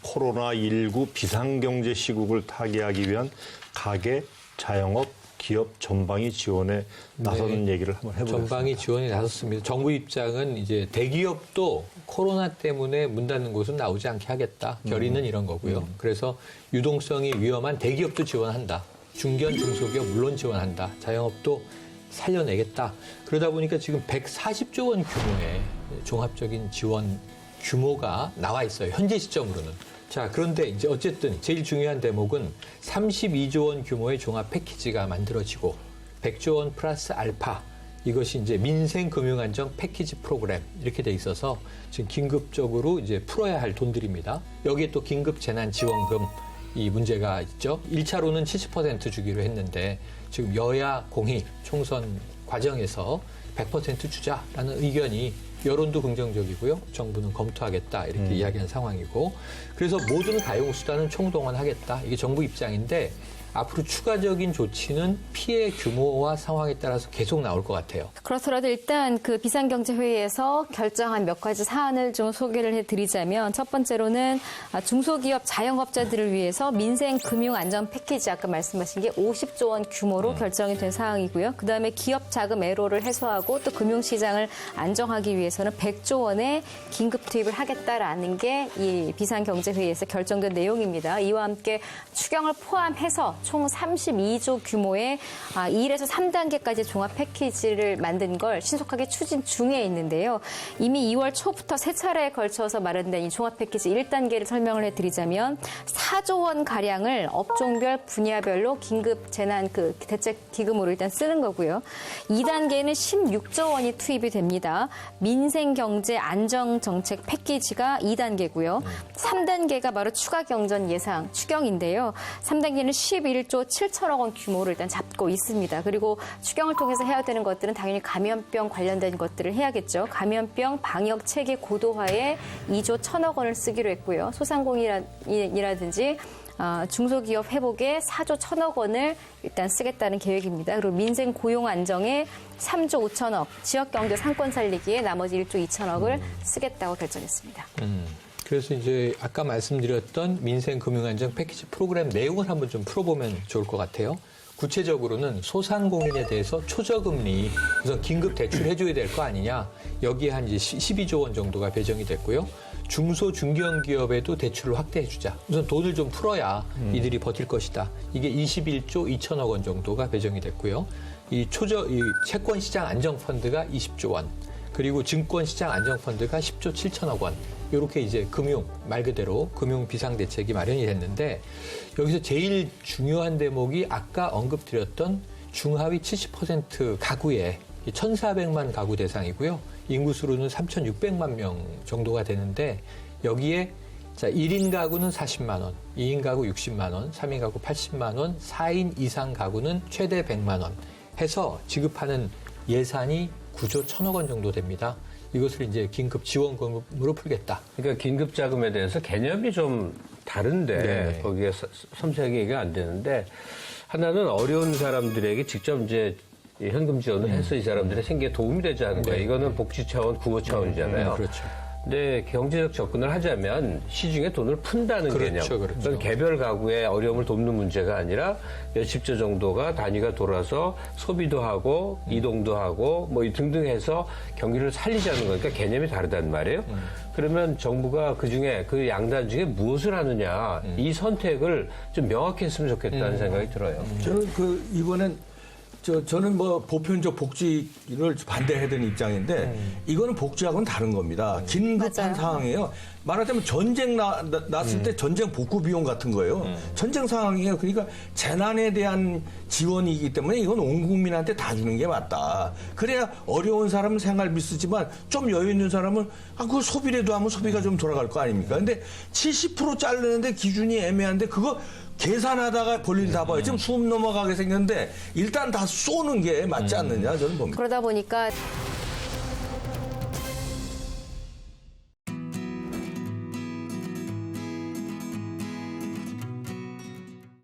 코로나19 비상경제 시국을 타개하기 위한 가계, 자영업, 기업 전방위 지원에 나서는 얘기를 한번 해보겠습니다. 전방위 지원에 나섰습니다. 정부 입장은 이제 대기업도 코로나 때문에 문 닫는 곳은 나오지 않게 하겠다. 결의는 이런 거고요. 그래서 유동성이 위험한 대기업도 지원한다. 중견, 중소기업 물론 지원한다. 자영업도 살려내겠다. 그러다 보니까 지금 140조 원 규모의 종합적인 지원 규모가 나와 있어요. 현재 시점으로는. 자, 그런데 이제 어쨌든 제일 중요한 대목은 32조 원 규모의 종합 패키지가 만들어지고 100조 원 플러스 알파 이것이 이제 민생금융안정 패키지 프로그램 이렇게 돼 있어서 지금 긴급적으로 이제 풀어야 할 돈들입니다. 여기에 또 긴급재난지원금 이 문제가 있죠. 1차로는 70% 주기로 했는데 지금 여야 공의 총선 과정에서 100% 주자라는 의견이 여론도 긍정적이고요. 정부는 검토하겠다 이렇게 이야기한 상황이고 그래서 모든 가용수단은 총동원하겠다. 이게 정부 입장인데 앞으로 추가적인 조치는 피해 규모와 상황에 따라서 계속 나올 것 같아요. 그렇더라도 일단 그 비상경제회의에서 결정한 몇 가지 사안을 좀 소개를 해드리자면 첫 번째로는 중소기업 자영업자들을 위해서 민생금융안전 패키지 아까 말씀하신 게 50조 원 규모로 결정이 된 사항이고요. 그다음에 기업 자금 애로를 해소하고 또 금융시장을 안정하기 위해서는 100조 원의 긴급 투입을 하겠다라는 게 이 비상경제회의에서 결정된 내용입니다. 이와 함께 추경을 포함해서 총 32조 규모의 1에서 3단계까지 종합 패키지를 만든 걸 신속하게 추진 중에 있는데요. 이미 2월 초부터 세 차례에 걸쳐서 마련된 이 종합 패키지 1단계를 설명을 해드리자면 4조 원 가량을 업종별 분야별로 긴급 재난 그 대책 기금으로 일단 쓰는 거고요. 2단계는 16조 원이 투입이 됩니다. 민생 경제 안정 정책 패키지가 2단계고요. 3단계가 바로 추가 경전 예상 추경인데요. 3단계는 11조 7천억 원 규모를 일단 잡고 있습니다. 그리고 추경을 통해서 해야 되는 것들은 당연히 감염병 관련된 것들을 해야겠죠. 감염병 방역 체계 고도화에 2조 1천억 원을 쓰기로 했고요. 소상공인이라든지 중소기업 회복에 4조 1천억 원을 일단 쓰겠다는 계획입니다. 그리고 민생 고용 안정에 3조 5천억, 지역경제 상권 살리기에 나머지 1조 2천억을 쓰겠다고 결정했습니다. 그래서 이제 아까 말씀드렸던 민생금융안정 패키지 프로그램 내용을 한번 좀 풀어보면 좋을 것 같아요. 구체적으로는 소상공인에 대해서 초저금리 우선 긴급 대출해줘야 될 거 아니냐. 여기에 한 이제 12조 원 정도가 배정이 됐고요. 중소 중견기업에도 대출을 확대해주자. 우선 돈을 좀 풀어야 이들이 버틸 것이다. 이게 21조 2천억 원 정도가 배정이 됐고요. 이 채권시장 안정펀드가 20조 원. 그리고 증권시장 안정펀드가 10조 7천억 원. 이렇게 이제 말 그대로 금융 비상대책이 마련이 됐는데 여기서 제일 중요한 대목이 아까 언급드렸던 중하위 70% 가구의 1,400만 가구 대상이고요. 인구수로는 3,600만 명 정도가 되는데 여기에 자 1인 가구는 40만 원, 2인 가구 60만 원, 3인 가구 80만 원, 4인 이상 가구는 최대 100만 원 해서 지급하는 예산이 9조 1천억 원 정도 됩니다. 이것을 이제 긴급 지원금으로 풀겠다. 그러니까 긴급 자금에 대해서 개념이 좀 다른데 네. 거기에 섬세하게 얘기가 안 되는데 하나는 어려운 사람들에게 직접 이제 현금 지원을 해서 이 사람들의 생계에 도움이 되지 않은 거예요. 이거는 복지 차원, 구호 차원이잖아요. 그렇죠. 근데 경제적 접근을 하자면 시중에 돈을 푼다는 개념. 그렇죠. 그건 개별 가구의 어려움을 돕는 문제가 아니라 몇십조 정도가 단위가 돌아서 소비도 하고 이동도 하고 뭐 등등 해서 경기를 살리자는 거니까 개념이 다르단 말이에요. 그러면 정부가 그중에 그 양단 중에 무엇을 하느냐 이 선택을 좀 명확히 했으면 좋겠다는 생각이 들어요. 저는 이번엔 저는 뭐 보편적 복지를 반대해야 되는 입장인데 이거는 복지하고는 다른 겁니다. 긴급한 맞아요. 상황이에요. 말하자면 전쟁 났을 때 전쟁 복구 비용 같은 거예요. 전쟁 상황이에요. 그러니까 재난에 대한 지원이기 때문에 이건 온 국민한테 다 주는 게 맞다. 그래야 어려운 사람은 생활비 쓰지만 좀 여유 있는 사람은 그거 소비라도 하면 소비가 좀 돌아갈 거 아닙니까? 근데 70% 자르는데 기준이 애매한데 그거 계산하다가 볼일 다 봐요. 지금 숨 넘어가게 생겼는데 일단 다 쏘는 게 맞지 않느냐 저는 봅니다. 그러다 보니까